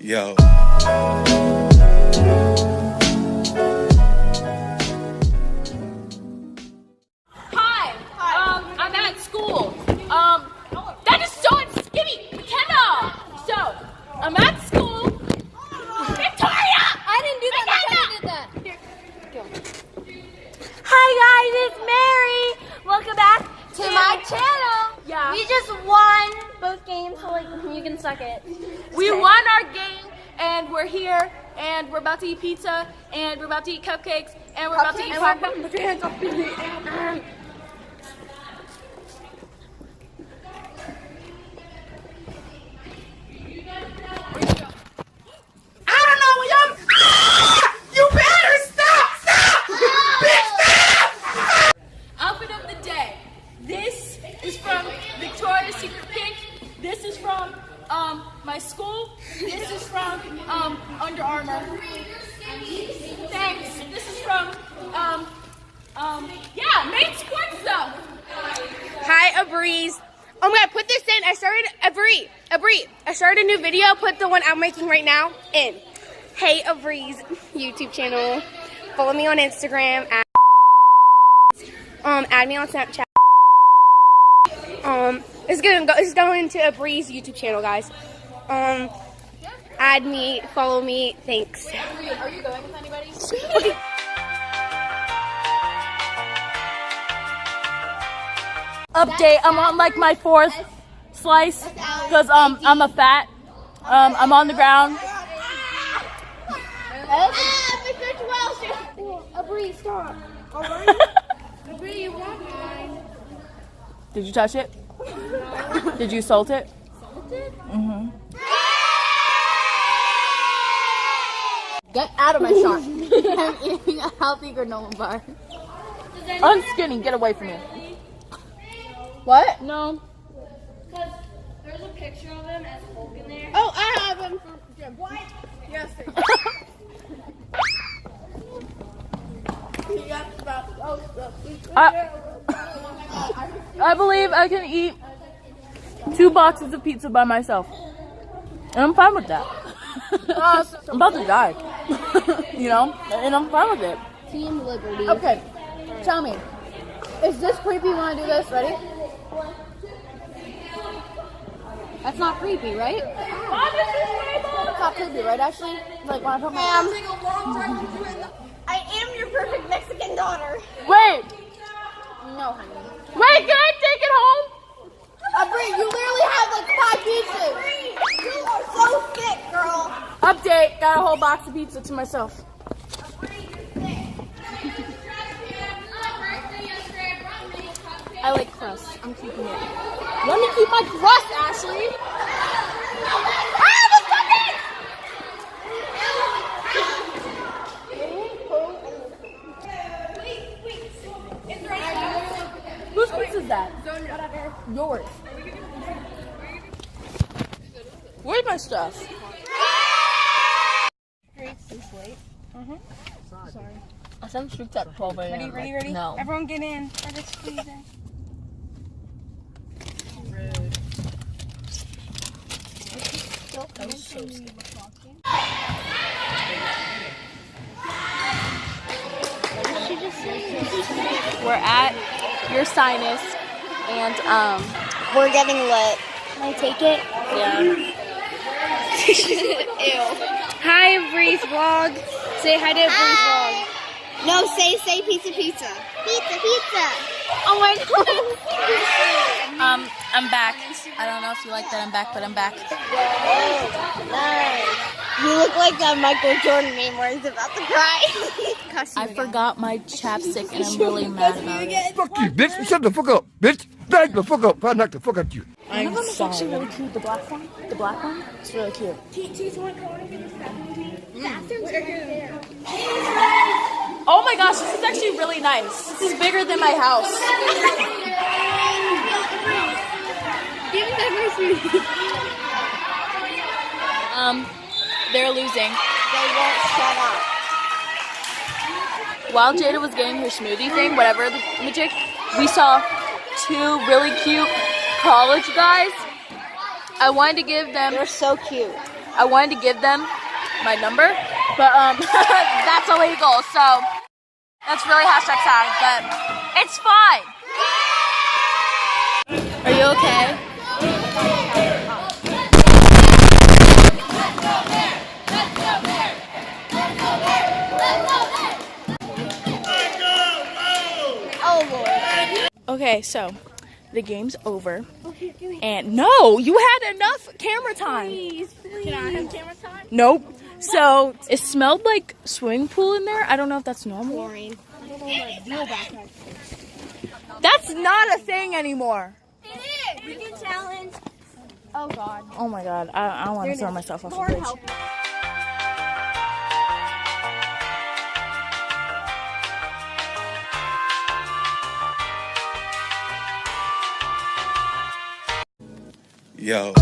Yo. Hi. I'm at school. That is so skinny. Makena. So, I'm at school. Victoria! I didn't do that. Makena! Makena did that. Hi guys, it's Mary. Welcome back to my channel. Yeah. We just won both games, so like you can suck it. We won our game, and we're here, and we're about to eat pizza, and we're about to eat cupcakes, and we're about to eat popcorn. Put your hands up. Outfit of the day. This is from Victoria's Secret Pink. This is from my school. This is from Under Armour. Thanks. This is from yeah, main sports stuff. Hi, a breeze. Oh my god, put this in. I started a new video. Put the one I'm making right now in. Hey, a breeze YouTube channel. Follow me on Instagram. Add me on Snapchat. It's going to a breeze YouTube channel, guys. Add me, follow me. Thanks. Are you going with anybody? Okay. Update. I'm on like my 4th slice because I'm a fat. I'm on the ground. A breeze, stop. Did you touch it? Did you salt it? Mm-hmm. Get out of my shot. I'm eating a healthy granola bar. I'm skinny. Get away from me. What? No. Because there's a picture of him as Hulk in there. Oh, I have him from Jim. What? Yes. I believe I can eat 2 boxes of pizza by myself. And I'm fine with that. I'm about to die. You know? And I'm fine with it. Team Liberty. Okay. Tell me, is this creepy when I do this? Ready? That's not creepy, right? It's not creepy, right, Ashley? Like when I put my I am your perfect Mexican daughter. Wait. No, honey. Wait, can I take it home? Bree, you literally have like 5 pieces. You are so thick, girl. Update. Got a whole box of pizza to myself. I like crust. I'm keeping it. Let me keep my crust, Ashley. Whose pizza is that? Yours. Where's my stuff? I sent streaks at 12 a.m. Ready? No. Everyone get in. I just squeeze in. That was so scary. We're at your sinus, and We're getting lit. Can I take it? yeah. Ew. Hi, Breeze Vlog. Say hi to Breeze Vlog. No, say pizza. Pizza. Oh my god. I'm back. I don't know if you like that I'm back, but I'm back. Nice. You look like that Michael Jordan meme where he's about to cry. I forgot my chapstick, and I'm really mad about it. Fuck you, bitch. Shut the fuck up, bitch. Back the fuck up. If I knock the fuck out you. I'm sorry. Actually really cute. The black one. It's really cute. Oh my gosh, this is actually really nice. This is bigger than my house. Give me that smoothie. They're losing. They won't shut up. While Jada was getting her smoothie thing, whatever the magic, we saw 2 really cute college guys. I wanted to give them. They're so cute. I wanted to give them my number, but that's illegal, so that's really hashtag sad, but it's fine. Are you okay? Oh Lord. Okay, so the game's over. And no, you had enough camera time. Please. Can I have camera time? Nope. So it smelled like swimming pool in there. I don't know if that's normal. Boring. I don't know what real backpack. That's not a thing anymore. It is. We can challenge. Oh God. Oh my God, I want to throw myself off the Lord bridge. help. Yo.